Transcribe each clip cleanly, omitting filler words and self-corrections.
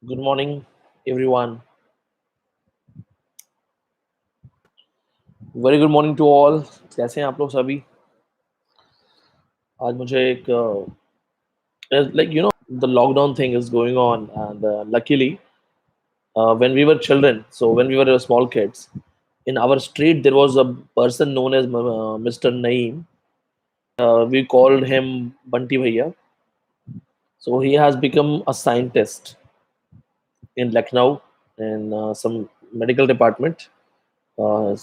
Good morning everyone. Very good morning to all. कैसे हैं आप लोग सभी? आज मुझे एक the lockdown thing is going on and luckily when we were children, so when we were small kids, in our street there was a person known as Mr. Naeem. We called him Bunty Bhaiya. So he has become a scientist in Lucknow in some medical department,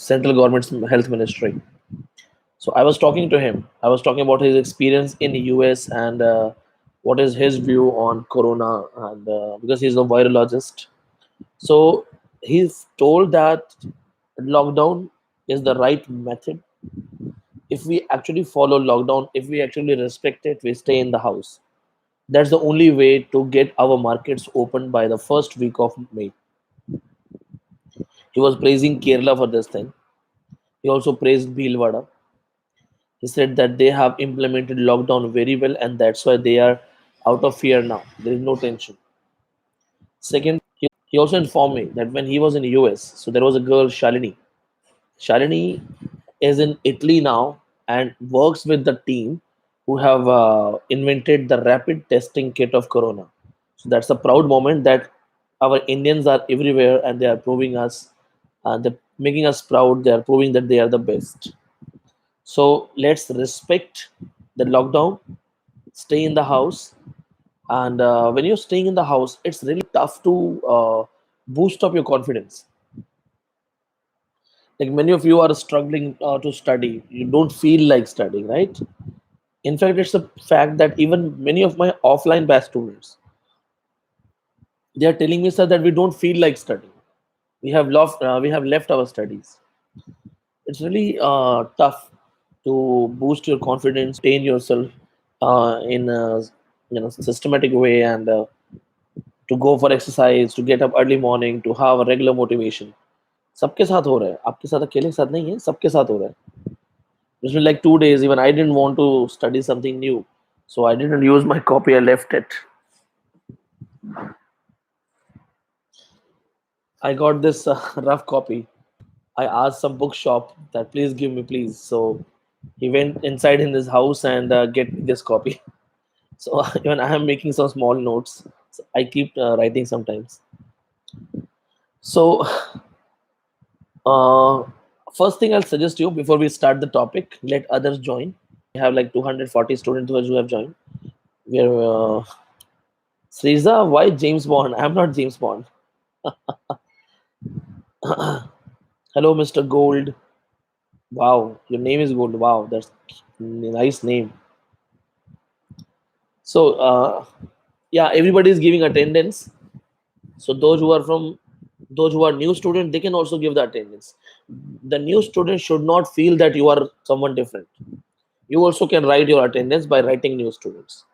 central government's health ministry. So I was talking to him. I was talking about his experience in the US and what is his view on corona, and because he's a virologist. So he's told that lockdown is the right method. If we actually follow lockdown, if we actually respect it, we stay in the house. That's the only way to get our markets open by the first week of May. He was praising Kerala for this thing. He also praised Bhilwara. He said that they have implemented lockdown very well and that's why they are out of fear now. There is no tension. Second, he also informed me that when he was in the US, so there was a girl, Shalini. Shalini is in Italy now and works with the team who have invented the rapid testing kit of Corona. So that's a proud moment that our Indians are everywhere and they are proving us, they're making us proud. They are proving that they are the best. So let's respect the lockdown, stay in the house, and when you're staying in the house, it's really tough to boost up your confidence. Like many of you are struggling to study, you don't feel like studying, right? In fact, it's a fact that even many of my offline batch students, they are telling me, sir, that we don't feel like studying. We have left our studies. It's really tough to boost your confidence, train yourself in a systematic way, and to go for exercise, to get up early morning, to have a regular motivation. सबके साथ हो रहा है, आपके साथ अकेले के साथ नहीं है, सबके साथ हो रहा है. It's been like 2 days. Even I didn't want to study something new, so I didn't use my copy. I left it. I got this rough copy. I asked some bookshop that please give me, please. So he went inside in his house and get this copy. So even I am making some small notes. So I keep writing sometimes. So uh, first thing I'll suggest you before we start the topic, let others join. We have like 240 students who have joined. We are Sriza, why James Bond? I'm not James Bond. Hello, Mr. Gold. Wow, your name is Gold. Wow, that's a nice name. So, yeah, everybody is giving attendance. So those who are new student, they can also give the attendance. The new student should not feel that you are someone different. You also can write your attendance by writing new students,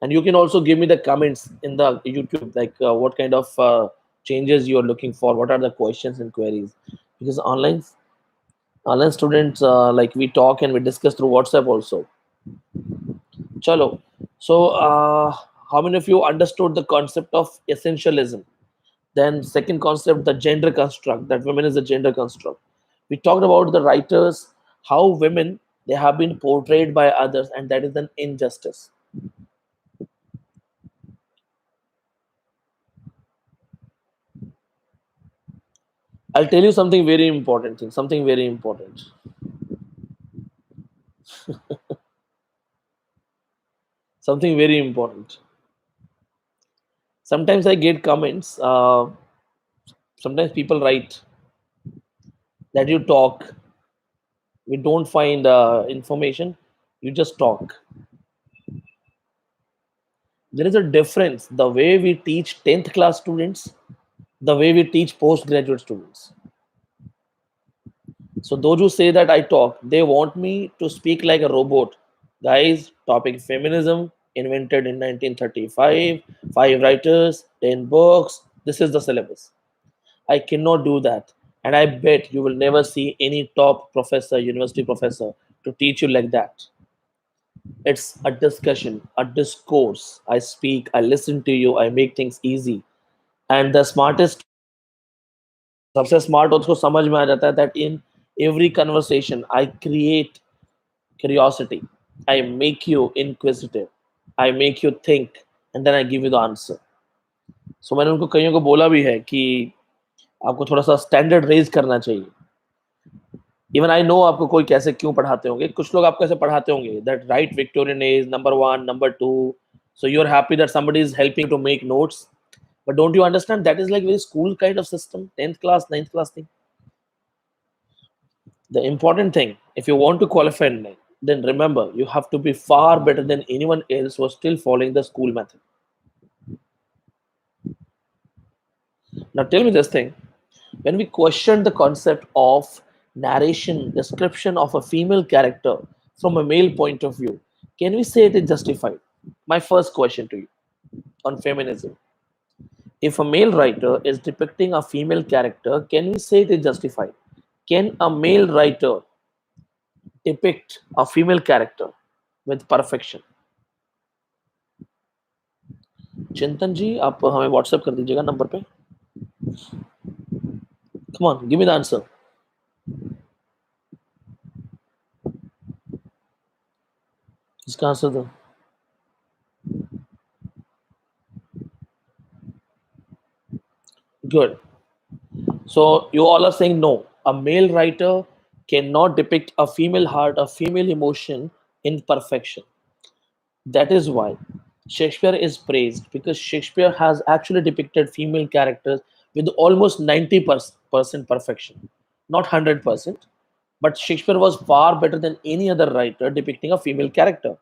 and you can also give me the comments in the YouTube, like what kind of changes you are looking for, what are the questions and queries, because online students, like we talk and we discuss through WhatsApp also. Chalo. So, how many of you understood the concept of essentialism? Then, second concept, the gender construct, that women is a gender construct. We talked about the writers, how women they have been portrayed by others, and that is an injustice. I'll tell you something very important thing, something very important. Something very important. Sometimes I get comments. Sometimes people write that you talk, we don't find information, you just talk. There is a difference the way we teach 10th class students, the way we teach postgraduate students. So those who say that I talk, they want me to speak like a robot. Guys, topic feminism invented in 1935, 5 writers, 10 books. This is the syllabus. I cannot do that. And I bet you will never see any top professor, university professor, to teach you like that. It's a discussion, a discourse. I speak, I listen to you, I make things easy. And the smartest, सबसे smart उसको समझ में आ जाता है that in every conversation I create curiosity, I make you inquisitive, I make you think, and then I give you the answer. So मैंने उनको कईयों को बोला भी है कि आपको थोड़ा सा स्टैंडर्ड रेज करना चाहिए. इवन आई नो आपको कोई कैसे क्यों पढ़ाते होंगे, कुछ लोग आपको ऐसे पढ़ाते होंगे that right Victorian age number 1 number 2, so you're happy that somebody is helping to make notes, but don't you understand that is like very school kind of system, 10th class, 9th class thing. The important thing, if you want to qualify in life, then remember you have to be far better than anyone else who is still following the school method. Now tell me this thing, when we question the concept of narration, description of a female character from a male point of view, can we say it is justified? My first question to you on feminism. If a male writer is depicting a female character, can we say it is justified? Can a male writer depict a female character with perfection? चिंतन जी आप हमें WhatsApp कर दीजिएगा number पे. Come on give me the answer. इसका answer दो. Good. So you all are saying no. A male writer cannot depict a female heart, a female emotion in perfection. That is why Shakespeare is praised, because Shakespeare has actually depicted female characters with almost 90% perfection. Not 100%, but Shakespeare was far better than any other writer depicting a female character.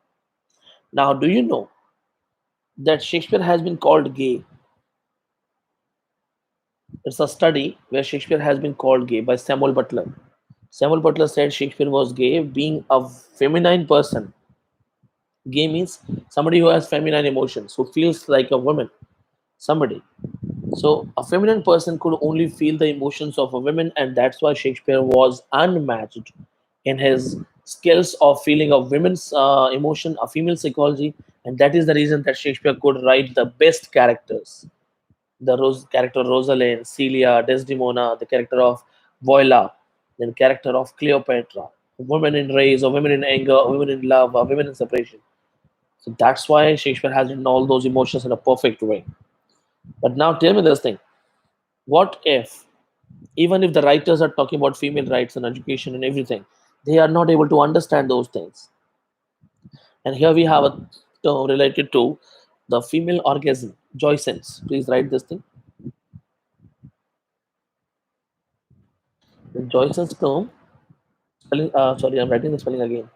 Now, do you know that Shakespeare has been called gay? It's a study where Shakespeare has been called gay by Samuel Butler. Samuel Butler said Shakespeare was gay, being a feminine person. Gay means somebody who has feminine emotions, who feels like a woman, somebody. So a feminine person could only feel the emotions of a woman, and that's why Shakespeare was unmatched in his skills of feeling a women's emotion, a female psychology, and that is the reason that Shakespeare could write the best characters. The character of Rosalind, Celia, Desdemona, the character of Voila, then character of Cleopatra, women in rage, or women in anger, or women in love, or women in separation. So that's why Shakespeare has written all those emotions in a perfect way. But now tell me this thing. What if, even if the writers are talking about female rights and education and everything, they are not able to understand those things? And here we have a term related to the female orgasm. Joycens, please write this thing. The Joyce's term, spelling, sorry, I'm writing the spelling again.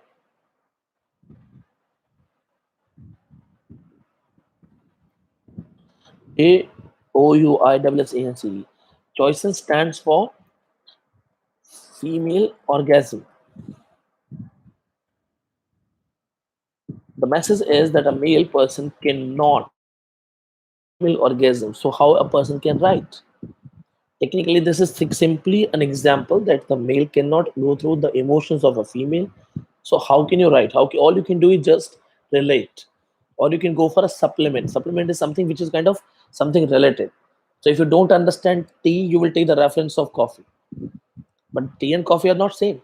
Jouisanc. Joycean stands for female orgasm. The message is that a male person cannot female orgasm. So how a person can write? Technically, this is simply an example that the male cannot go through the emotions of a female. So how can you write? All you can do is just relate, or you can go for a supplement. Supplement is something which is kind of something related. So if you don't understand tea, you will take the reference of coffee. But tea and coffee are not same,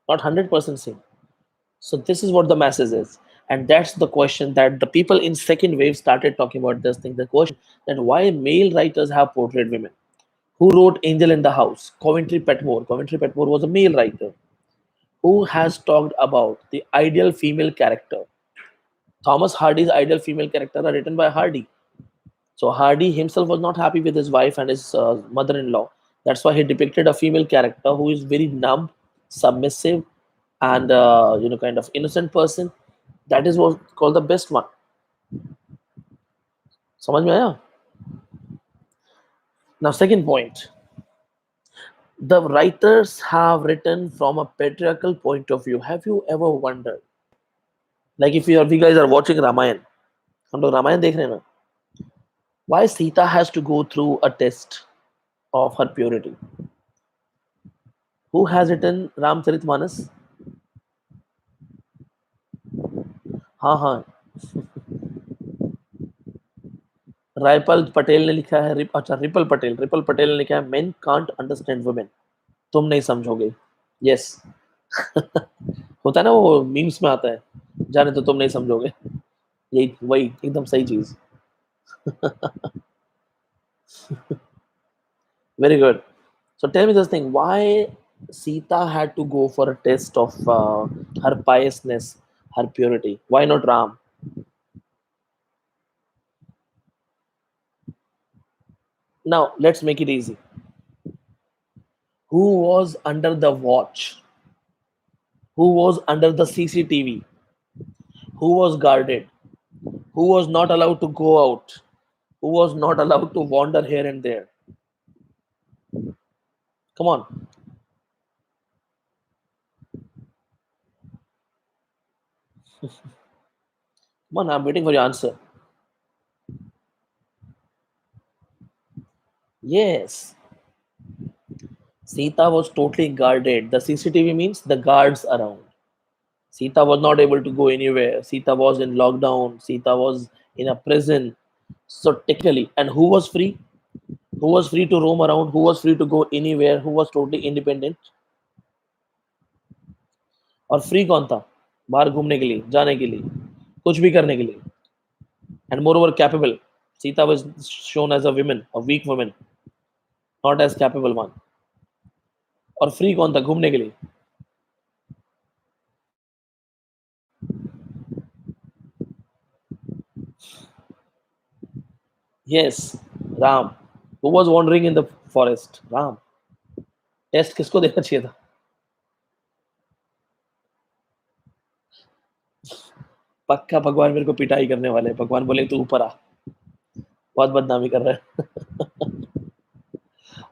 not 100% same. So this is what the message is. And that's the question that the people in second wave started talking about this thing. The question that why male writers have portrayed women. Who wrote Angel in the House? Coventry Petmore. Coventry Petmore was a male writer who has talked about the ideal female character. Thomas Hardy's ideal female character are written by Hardy. So Hardy himself was not happy with his wife and his mother-in-law. That's why he depicted a female character who is very numb, submissive, and kind of innocent person. That is what called the best one. समझ में आया? Now, second point. The writers have written from a patriarchal point of view. Have you ever wondered? Like if you guys are watching Ramayan, हम लोग रामायण देख रहे हैं ना? Why Sita has to go through a test of her purity? Who has written Ramcharitmanas? हाँ हाँ, रायपाल पटेल ने लिखा है अच्छा रिपल पटेल ने लिखा है मेन कांट अंडरस्टैंड वुमेन, तुम नहीं समझोगे। यस। होता है ना, वो मीम्स में आता है, जाने तो तुम नहीं समझोगे, यही वही एकदम सही चीज। Very good. So tell me this thing: why Sita had to go for a test of her piousness, her purity? Why not Ram? Now let's make it easy. Who was under the watch? Who was under the CCTV? Who was guarded? Who was not allowed to go out? Who was not allowed to wander here and there? Come on, come on! I'm waiting for your answer. Yes, Sita was totally guarded. The CCTV means the guards around. Sita was not able to go anywhere. Sita was in lockdown. Sita was in a prison. So technically, and who was free? Who was free to roam around? Who was free to go anywhere? Who was totally independent? और free कौन था बाहर घूमने के लिए, जाने के लिए, कुछ भी करने के लिए? And more over capable. Sita was shown as a woman, a weak woman, not as capable one. और फ्री कौन था घूमने के लिए? Yes, Ram. Who was wandering in the forest? Ram. Test किसको देना चाहिए था? पक्का भगवान मेरे को पिटाई करने वाले हैं. भगवान बोले तू ऊपर आ, बहुत बदनामी कर रहा है.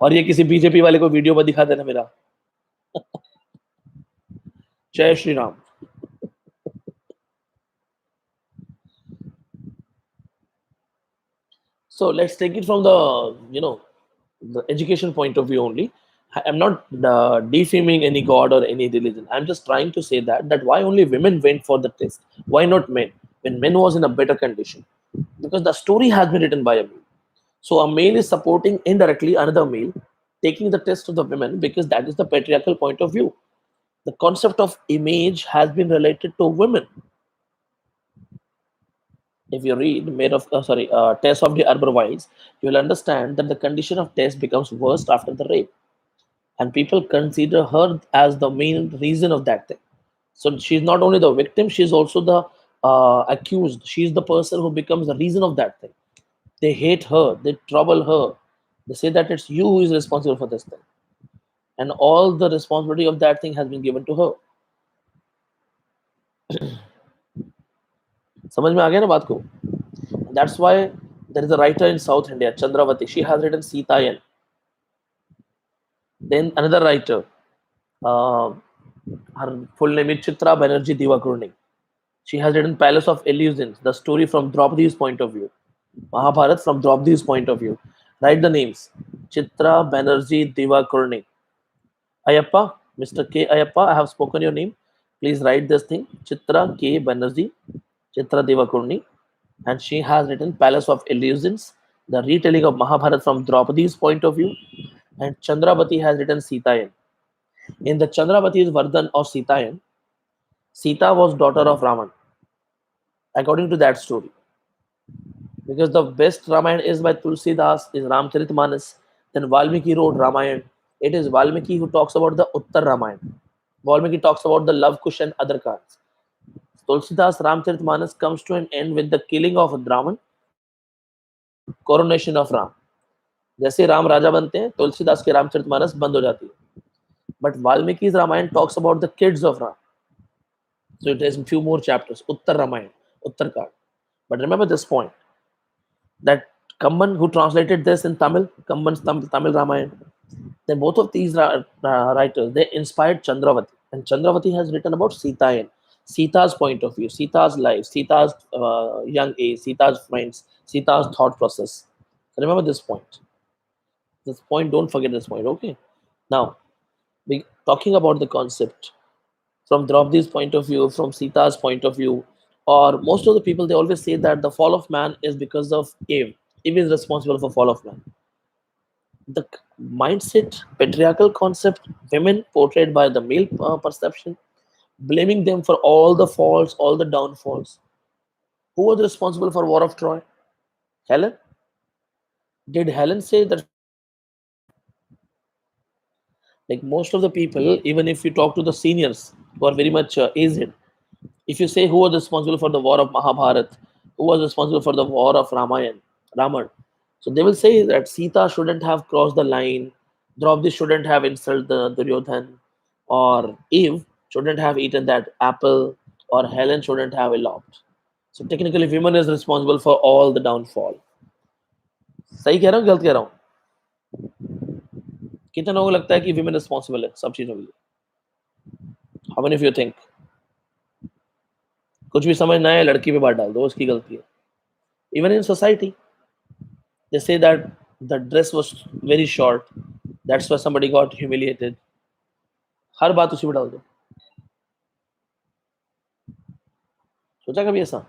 और ये किसी बीजेपी वाले को वीडियो में दिखा देना मेरा. जय Shri Ram. So let's take it from the the education point of view only. I'm not defaming any god or any religion. I'm just trying to say that why only women went for the test? Why not men? When men was in a better condition, because the story has been written by a male. So a male is supporting indirectly another male taking the test of the women because that is the patriarchal point of view. The concept of image has been related to women. If you read made of Tess of the Arborvines, you will understand that the condition of Tess becomes worse after the rape, and people consider her as the main reason of that thing. So she's not only the victim; she's also the accused. She's the person who becomes the reason of that thing. They hate her. They trouble her. They say that it's you who is responsible for this thing, and all the responsibility of that thing has been given to her. समझ में आ गया ना बात को? That's why there is a writer in South India, Chandravati. She has written Sitayan. Then another writer, uh, her full name is Chitra Banerjee Divakurni. She has written Palace of Illusions, the story from Draupadi's point of view. Mahabharat from Draupadi's point of view. Write the names. Chitra Banerjee Divakurni. Ayappa, Mr. K. Ayappa, I have spoken your name. Please write this thing. Chitra K. Banerjee, Chitra Divakurni. And she has written Palace of Illusions, the retelling of Mahabharat from Draupadi's point of view. And Chandravati has written Sitayan. In the Chandravati's Vardhan of Sitayan, Sita was daughter of Raman, according to that story. Because the best Ramayana is by Tulsidas, is Ramcharitmanas. Then Valmiki wrote Ramayana. It is Valmiki who talks about the Uttar Ramayana. Valmiki talks about the love kush and other cards. Tulsidas Ramcharitmanas comes to an end with the killing of Raman, coronation of Ram. जैसे राम राजा बनते हैं, तुलसीदास के रामचरितमानस बंद हो जाती है. But Valmiki's Ramayana talks about the kids of Ram. So it has a few more chapters. Uttar Ramayana, Uttar Kand. But remember this point that Kamban, who translated this in Tamil, Kamban's Tamil Ramayana, then both of these writers, they inspired Chandravati. And Chandravati has written about Sitayan, Sita's point of view, Sita's life, Sita's young age, Sita's friends, Sita's thought process. So remember this point. This point, don't forget this point, okay? Now, we talking about the concept from Draupadi's point of view, from Sita's point of view, or most of the people, they always say that the fall of man is because of Eve. Eve is responsible for fall of man. The mindset, patriarchal concept, women portrayed by the male perception, blaming them for all the faults, all the downfalls. Who was responsible for War of Troy? Helen? Did Helen say that Troy was lost? Like most of the people, even if you talk to the seniors who are very much aged, if you say who was responsible for the war of Mahabharat, who was responsible for the war of Raman, so they will say that Sita shouldn't have crossed the line, Draupadi shouldn't have insulted the Duryodhan, or Eve shouldn't have eaten that apple, or Helen shouldn't have eloped. So technically, women is responsible for all the downfall. सही कह रहा हूँ गलत कह रहा हूँ कितने लोगों को लगता है कि women responsible है सब चीजों के लिए how many of you think कुछ भी समझ ना आए लड़की पे बात डाल दो उसकी गलती है even in society they say that the dress was very short that's why somebody got humiliated हर बात उसी पे डाल दो सोचा कभी ऐसा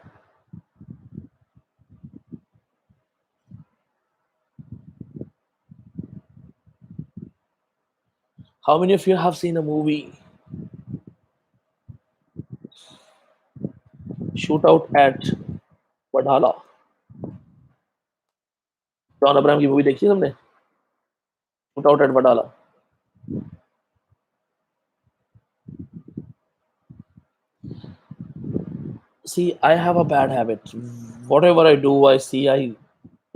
how many of you have seen a movie shootout at Wadhala John Abraham की मूवी देखी है तुमने shootout at Wadhala see I have a bad habit whatever I do I see I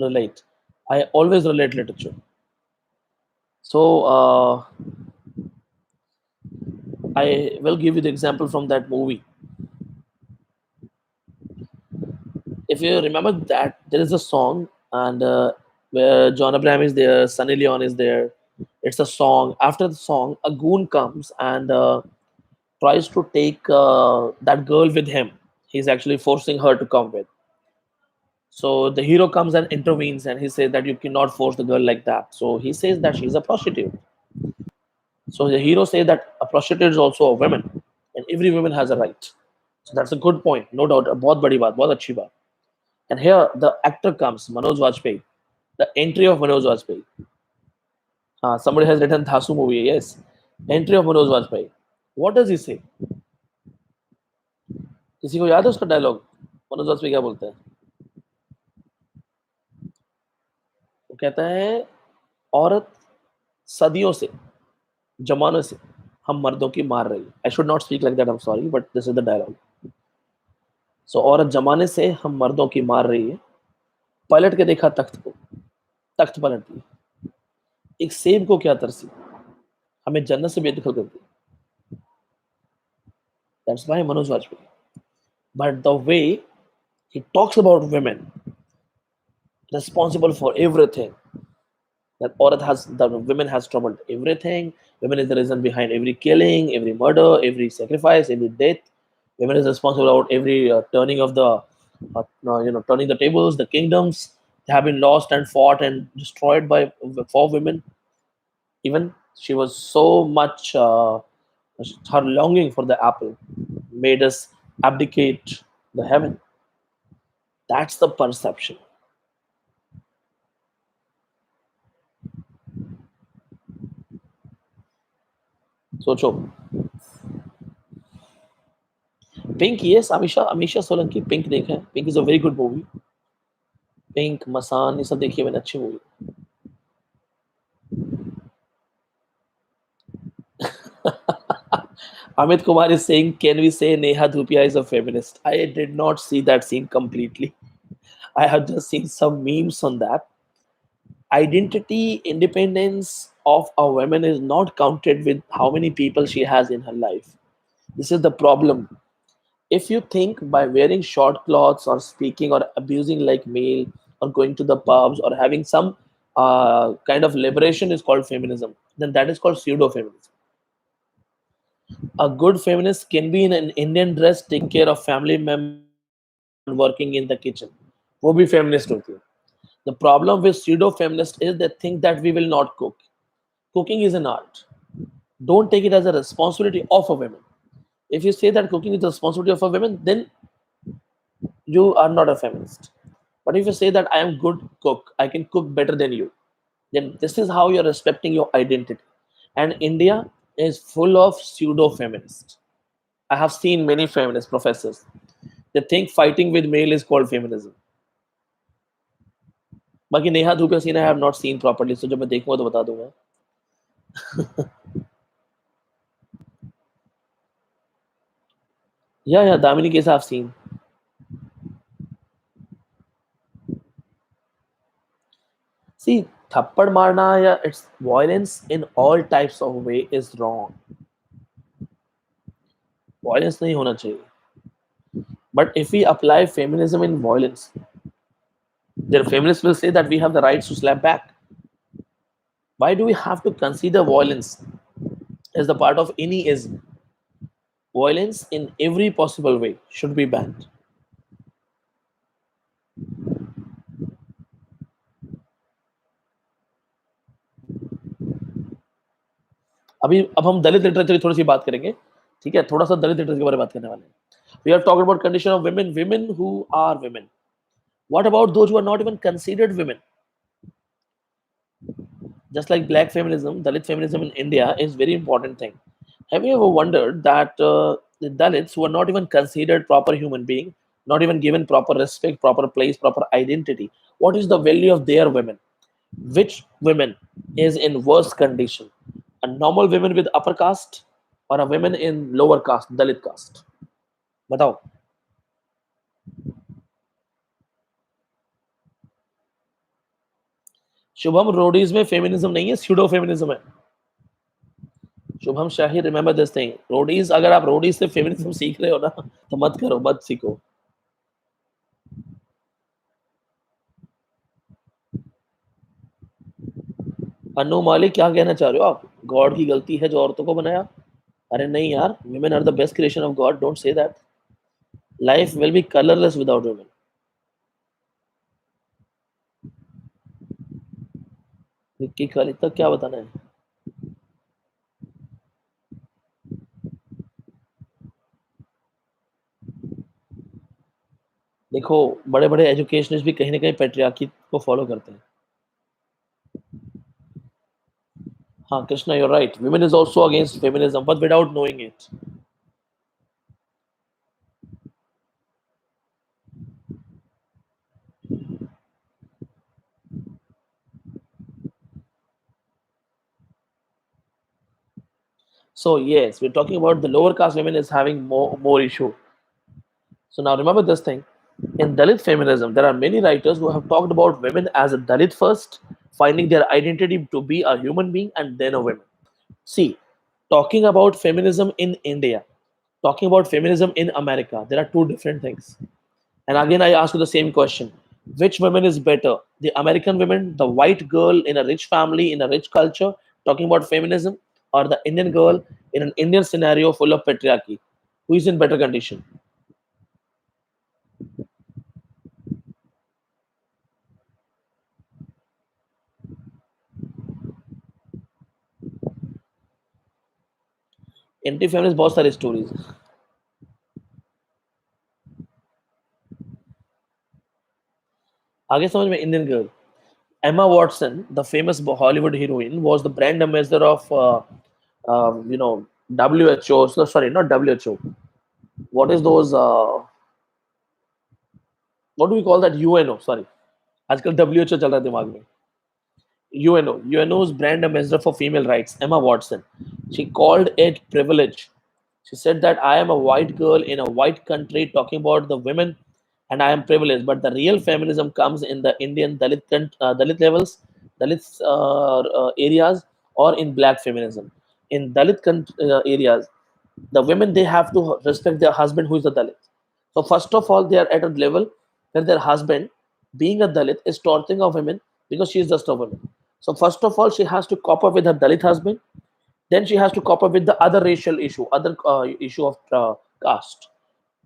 relate I always relate literature so I will give you the example from that movie. If you remember that, there is a song, and where John Abraham is there, Sunny Leon is there. It's a song. After the song, a goon comes and tries to take that girl with him. He's actually forcing her to come with. So the hero comes and intervenes, and he says that you cannot force the girl like that. So he says that she's a prostitute. So the hero says that a prostitute is also a woman, and every woman has a right. So that's a good point, no doubt. बहुत बड़ी बात, बहुत अच्छी बात. And here the actor comes, Manoj Vajpayee. The entry of Manoj Vajpayee. Somebody has written Thasu movie, yes. Entry of Manoj Vajpayee. What does he say? किसी को याद है उसका डायलॉग मनोज वाजपेयी क्या बोलता है वो कहता है औरत सदियों से जमानों से हम मर्दों की मार रही है I should not speak like that I am sorry but this is the dialogue so औरत जमाने से हम मर्दों की मार रही है पलट के देखा तख्त को तख्त पलट दी एक सेब को क्या तरसी हमें जन्नत से बेदखल कर दी that's why Manoj Vajpayee but the way he talks about women responsible for everything that Aurat has the women has troubled everything women is the reason behind every killing every murder every sacrifice every death women is responsible about every turning of the turning the tables the kingdoms they have been lost and fought and destroyed by for women even she was so much her longing for the apple made us abdicate the heaven that's the perception सोचो pink yes Amisha Solanki pink देखा है pink is a very good movie pink Masaan ये सब देखिए मैंने अच्छी movie Amit Kumar is saying, can we say Neha Dhupia is a feminist? I did not see that scene completely. I have just seen some memes on that. Identity independence of a woman is not counted with how many people she has in her life. This is the problem. If you think by wearing short clothes or speaking or abusing like male or going to the pubs or having some kind of liberation is called feminism, then that is called pseudo feminism. A good feminist can be in an Indian dress, taking care of family members and working in the kitchen. वो भी feminist होती है. The problem with pseudo feminists is they think that we will not cook. Cooking is an art. Don't take it as a responsibility of a woman. If you say that cooking is the responsibility of a woman, then you are not a feminist. But if you say that I am good cook, I can cook better than you, then this is how you're respecting your identity. And India is full of pseudo feminists. I have seen many feminist professors. They think fighting with male is called feminism. बाकी नेहा धू का scene I have not seen properly, so जब मैं देखूंगा तो बता दूंगा. Yeah, Damini case I've seen. See, थप्पड़ मारना या it's violence in all types of way is wrong. Violence नहीं होना चाहिए. But if we apply feminism in violence, then feminists will say that we have the rights to slap back. Why do we have to consider violence as the part of any ism? Violence in every possible way should be banned. अब हम दलित literature की थोड़ी सी बात करेंगे. ठीक है, थोड़ा सा दलित लिटरेचर के बारे में बात करने वाले हैं. We are talking about condition of women who are women. What about those who are not even considered women? Just like black feminism, Dalit feminism in India is very important thing. Have you ever wondered that the Dalits who are not even considered proper human being, not even given proper respect, proper place, proper identity, what is the value of their women? Which women is in worse condition? A normal women with upper caste or a women in lower caste, Dalit caste? बताओ. Shubham, Roadies में feminism नहीं है, pseudo feminism है. शुभम शाही, remember this thing. Roadies, अगर आप Roadies से feminism सीख रहे हो ना, तो मत करो, मत सीखो. अनु मालिक, क्या कहना चाह रहे हो आप? गॉड की गलती है जो औरतों को बनाया? अरे नहीं यार, women are the best creation of God. Don't say that. Life will be colorless without women. Vicky Khalid तक क्या बताना है? देखो, बड़े बड़े एजुकेशनिस्ट भी कहीं ना कहीं पेट्रियार्की को फॉलो करते हैं. हाँ Krishna, you're right. Women is also against feminism, but without knowing it. So yes, we're talking about the lower caste women is having more issue. So now remember this thing. In Dalit feminism, there are many writers who have talked about women as a Dalit first, finding their identity to be a human being and then a woman. See, talking about feminism in India, talking about feminism in America, there are two different things. And again, I ask you the same question. Which woman is better? The American woman, the white girl in a rich family, in a rich culture, talking about feminism, or the Indian girl in an Indian scenario full of patriarchy? Who is in better condition? Anti feminist बहुत सारी stories. आगे समझ में. Indian girl Emma Watson, the famous Hollywood heroine, was the brand ambassador of WHO. So, sorry, not WHO. What is those? What do we call that? UNO. Sorry, आजकल WHO चल रहा है दिमाग में. UNO's brand ambassador for female rights, Emma Watson. She called it privilege. She said that I am a white girl in a white country talking about the women and I am privileged. But the real feminism comes in the Indian Dalit levels, Dalit areas, or in black feminism. In Dalit areas, the women, they have to respect their husband who is a Dalit. So first of all, they are at a level where their husband, being a Dalit, is torturing a woman because she is just a woman. So first of all, she has to cope up with her Dalit husband. Then she has to cope up with the other racial issue, other issue of caste.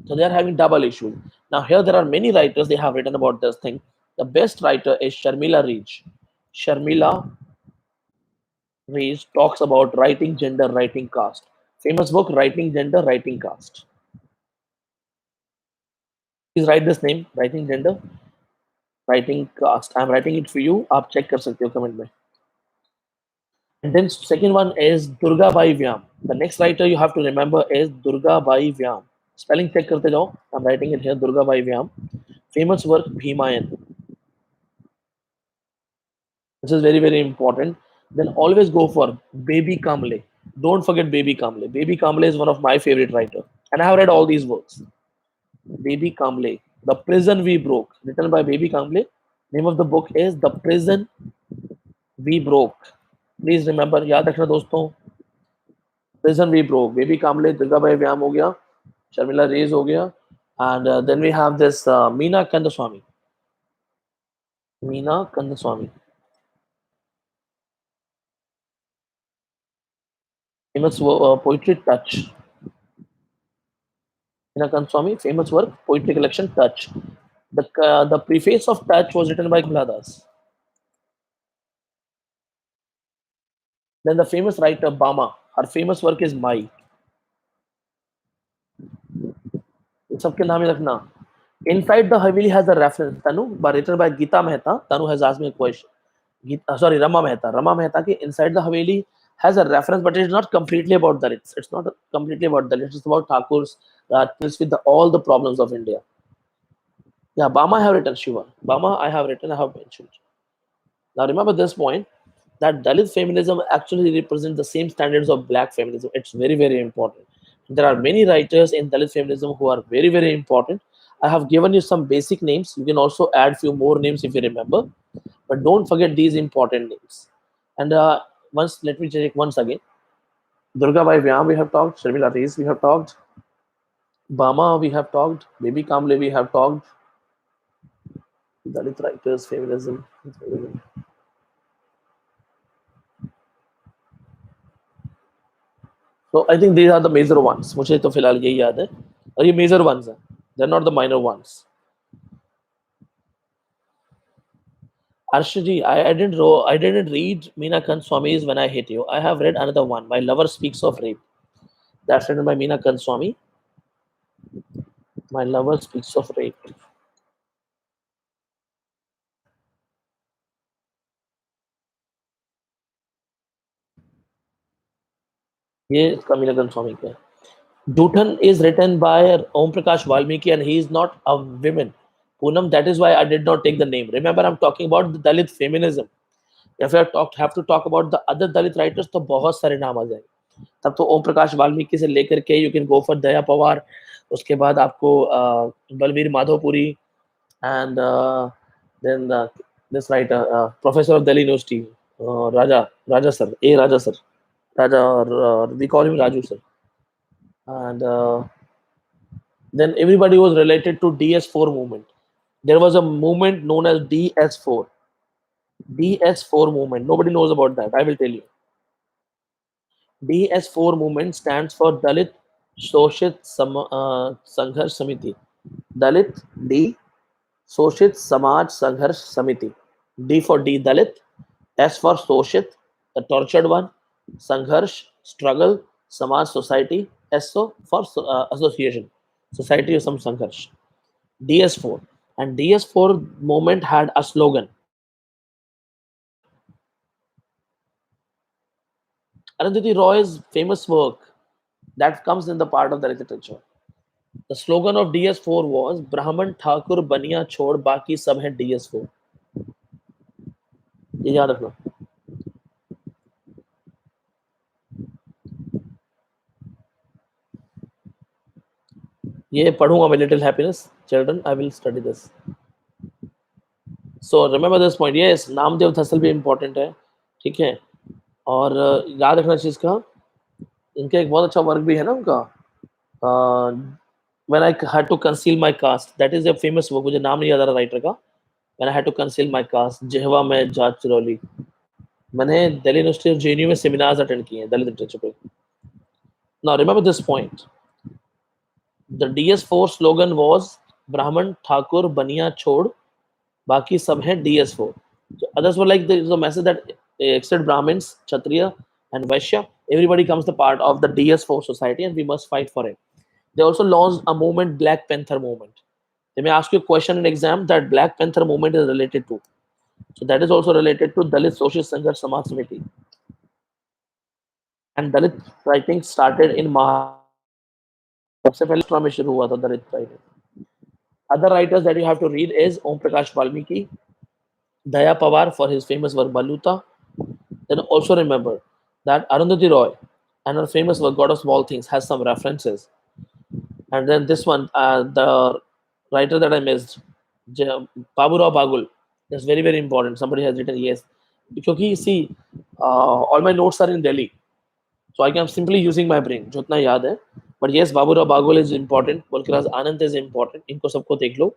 So they are having double issues. Now here there are many writers, they have written about this thing. The best writer is Sharmila Reich. Sharmila Reich talks about writing gender, writing caste. Famous book, Writing Gender, Writing Caste. Please write this name, Writing Gender. writing cast. I'm writing it for you. आप check कर सकते हो comment में. And then second one is Durga Bai Vyam. The next writer you have to remember is Durga Bai Vyam. Spelling check करते जाओ. I'm writing it here. Durga Bai Vyam. Famous work Bhimayan. This is very very important. Then always go for Baby Kamle. Don't forget Baby Kamle. Baby Kamle is one of my favorite writer, and I have read all these works. Baby Kamle, The Prison We Broke, written by Baby Kamle. Name of the book is The Prison We Broke. Please remember, याद रखना दोस्तों. Prison We Broke. Baby Kamle, Durga Bhai Vyam हो गया, Sharmila Reyes हो गया, and then we have this Meena Kandaswamy. Meena Kandaswamy. Famous poetry Touch. Meena Kandaswamy, famous work, poetry collection Touch. The preface of Touch was written by Kamala Das. Then the famous writer Bama, her famous work is Mai. सबके नाम ही रखना. Inside the Haveli has a reference. Tanu, written by Geeta Mehta. Tanu has asked me a question. Sorry, Rama Mehta. Rama Mehta ki Inside the Haveli has a reference, but it is not completely about Dalits. It's not completely about Dalits. It's about Thakurs, Rajputs with all the problems of India. Yeah, Bama I have written, Shiva. Bama I have written, I have mentioned. Now remember this point, that Dalit feminism actually represents the same standards of black feminism. It's very, very important. There are many writers in Dalit feminism who are very, very important. I have given you some basic names. You can also add few more names if you remember. But don't forget these important names. And let me check once again. Durga Bai Vyam we have talked. Sharmila Reis we have talked. Bama we have talked. Baby Kamble we have talked. Dalit writers, feminism. So I think these are the major ones. मुझे तो फिलहाल यही याद है और ये major ones हैं. They're not the minor ones. Arshji, I didn't read Meena Kandaswamy's When I Hate You. I have read another one. My Lover Speaks of Rape. That's written by Meena Kandaswamy. My Lover Speaks of Rape. ये इसका Meena Kandaswamy का है. Dutan is written by Om Prakash Valmiki and he is not a woman. Poonam, that is why I did not take the name. Remember, I'm talking about the Dalit feminism. If I have to talk about the other Dalit writers, तो बहुत सारे नाम आ जाएंगे. तब तो ओम प्रकाश वाल्मीकि से लेकर के you can go for Daya Pawar, उसके बाद आपको Balbir Madhopuri and then this writer professor of Delhi University Raja Raja sir Raja sir Raja we call him Raju sir. And then everybody was related to DS4 movement. There was a movement known as DS4. DS4 movement. Nobody knows about that. I will tell you. DS4 movement stands for Dalit Soshit Sangharsh Samiti. Dalit D Soshit Samaj Sangharsh Samiti. D for D Dalit, S for Soshit, the tortured one, Sangharsh struggle, Samaj society, SO for association, society of some Sangharsh. DS4 and DS4 movement had a slogan. Arundhati Roy's famous work that comes in the part of the literature. The slogan of DS4 was Brahman Thakur Baniya Chhod Baki Sab Hai DS4. ये याद रखना. ये पढ़ूंगा मैं Little Happiness. Children, I will study this. So remember this point. Yes, Namdev धसल भी important है. ठीक है. और याद रखना चीज का, इनका एक बहुत अच्छा वर्क भी है ना उनका. When I had to conceal my caste, that is a famous book. मुझे नाम नहीं याद आ रहा राइटर का. When I had to conceal my caste, जेहवा में जात चिरौली. मैंने दिल्ली यूनिवर्सिटी और जेएनयू में सेमिनार्स अटेंड किए हैं दलित लिटरेचर पे. Now remember this point. The DS4 slogan was Brahman Thakur Baniya Chhod Baki Sab Hai DS4. So others were like the message that except Brahmins, Kshatriya and Vaishya, everybody comes the part of the DS4 society and we must fight for it. They also launched a movement, Black Panther movement. They may ask you a question in exam that Black Panther movement is related to. So that is also related to Dalit Social Sanghar Samaj Samiti. And Dalit writing started in Maharashtra. सबसे पहले महाराष्ट्र में शुरू हुआ था दलित writing. Other writers that you have to read is Om Prakash Valmiki, Daya Pawar for his famous work Baluta. Then also remember that Arundhati Roy and her famous work God of Small Things has some references. And then this one, the writer that I missed, Baburao Bagul, that's very, very important. Somebody has written yes. Because you see, all my notes are in Delhi. So I am simply using my brain. जितना याद है. But yes, Baburao Bagul is important. Bolkiraz Anand is important. इनको सबको देख लो.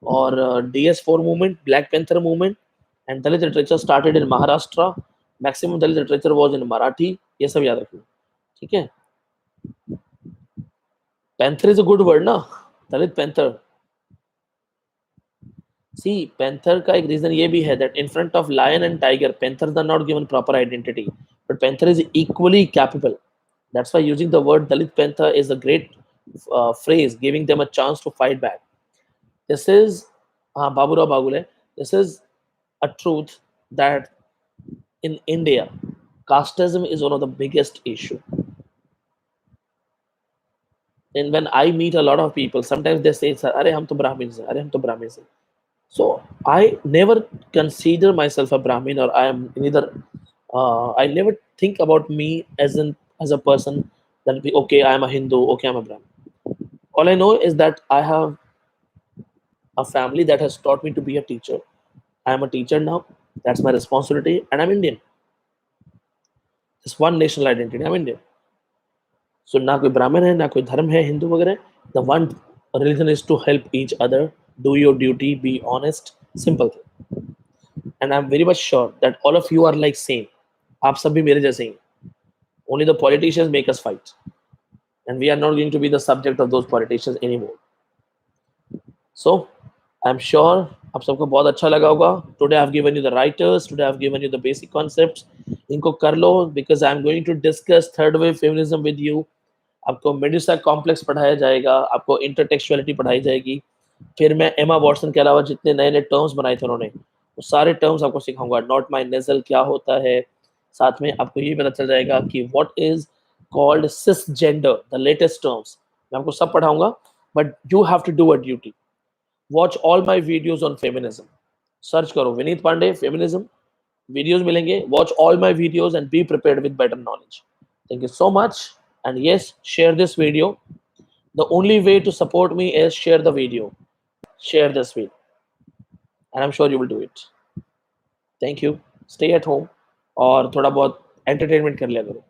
और DS4 movement, Black Panther movement, and Dalit literature started in Maharashtra. Maximum Dalit literature was in Marathi. ये सब याद रखना. ठीक है. Panther is a good word ना. Dalit Panther. See, Panther का एक reason ये भी है that in front of lion and tiger, panthers are not given proper identity, but panther is equally capable. That's why using the word Dalit Panther is a great phrase, giving them a chance to fight back. This is Baburao Bagule. This is a truth that in India, casteism is one of the biggest issue. And when I meet a lot of people, sometimes they say, "Sir, अरे हम तो Brahmins हैं, अरे हम तो Brahmins हैं." So I never consider myself a Brahmin, or I am neither. I never think about me as a person that be okay. I am a Hindu. Okay, I'm a Brahmin. All I know is that I have a family that has taught me to be a teacher. I am a teacher now. That's my responsibility, and I'm Indian. It's one national identity. I'm Indian. So ना कोई ब्राह्मण है, ना कोई धर्म है, हिंदू वगैरह. The one religion is to help each other, do your duty, be honest, simple thing. And I'm very much sure that all of you are like same. आप सब भी मेरे जैसे ही. Only the politicians make us fight, and we are not going to be the subject of those politicians anymore. So I'm sure आप सबको बहुत अच्छा लगा होगा. Today I've given you the writers. Today I've given you the basic concepts. इनको कर लो because I'm going to discuss third wave feminism with you. आपको Medusa complex पढ़ाया जाएगा, आपको इंटरटेक्चुअलिटी पढ़ाई जाएगी. फिर मैं एमा वॉटसन के अलावा जितने नए नए टर्म्स बनाए थे उन्होंने, वो सारे टर्म्स आपको सिखाऊंगा. नॉट माई नेजल क्या होता है. साथ में आपको ये पता चल जाएगा कि what is called cis gender, the latest terms. मैं आपको सब पढ़ाऊंगा, but you have to do a duty. Watch all my videos on feminism. Search करो विनीत पांडे फेमिनिज्म, वीडियोज मिलेंगे. Watch all my videos and be prepared with better knowledge. Thank you so much. And yes, share this video. The only way to support me is share the video. Share this video. And I'm sure you will do it. Thank you. Stay at home. और थोड़ा बहुत entertainment कर लिया करो.